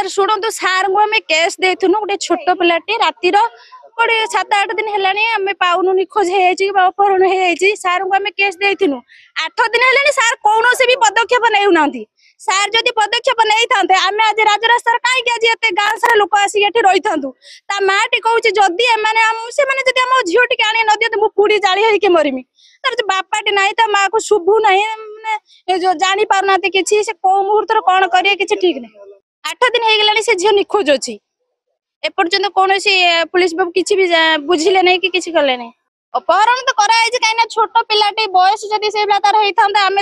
Sir शुणु सार को आम केस देनु गोटे छोट पिलाटी रातिर गोटे 7-8 दिन है पाऊनु निखोज अपहरण हो सार को आम केस देनु 8 दिन है सार कौन भी पदक्षेप नौना सार जदि पदक्षेप नहीं था आम आज राजरास्तार कहीं आज एत गाँ सारा लोक आसिक रही था माटी कहूँ जदि से झील टी आने न दिए पुड़ी जाली होगी मरमी तर बापाटी ना माँ को शुभु ना जो जानी पारना कि कौ मुहूर्त कौन करें कि ठीक नहीं 8 दिन हो गला से झील निखोज अच्छी एपर्यंत कौन पुलिस बाबू किसी भी बुझिले नहीं कि किसी कले नहीं अपहरण तो कराई कहीं छोट पिलाटी बयस जदि से तार होता आम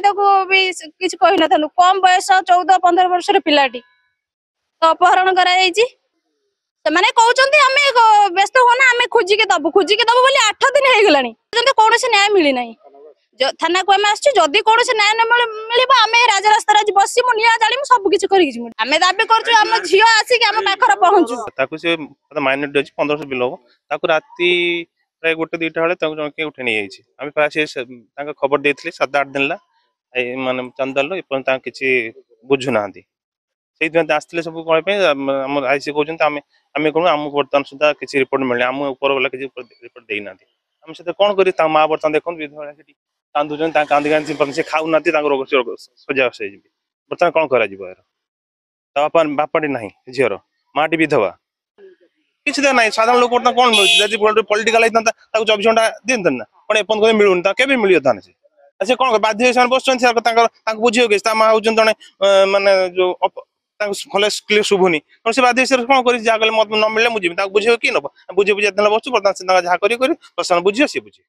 भी किसी कही न था कम बयस 14-15 वर्ष पिलाटी तो अपहरण कराई से कहते आम व्यस्त होना आम खोजिके दबु बोली 8 दिन हो गला कौन न्याय मिली ना थाना को आम आदि कौन न्याय न मिल आम राजरास्तार आज बस निआ जाणी सब किसी आम दाबी कर झी आसिक आम पाखर पहुंचू माइनर 1500 बिल हम राति प्राय 1-2टा बेले जन उठे नहीं आम प्राय खबर देते 7-8 दिन मानने चंदल किसी बुझुना आसते सब कौन आई सी कहते आम कौन आम बर्तमान सुधा किसी रिपोर्ट मिलने आम ऊपर वाला किसी रिपोर्ट देना आम से कौन कर माँ बर्तमान देखो विधवा कांदुन कांदी कांदी खाऊ ना सजा बर्तमान कौन कर बापाटी ना झीर माटी विधवा किसी ना साधारण लोक कौन मिलूँ पॉलिटिकल 24 घंटा दिखते ना कौन एपन मिलूनी के मिल से कौन बाध्य बस बुझे कि माँ हूँ जड़े मानने जो भले क्लियर शुभुनी कौन से बाध्य कौन कर मत न मिले मुझे बुझे कि बुझे बुझे बस बर्तमान जहाँ कर बुझे सी बुझे।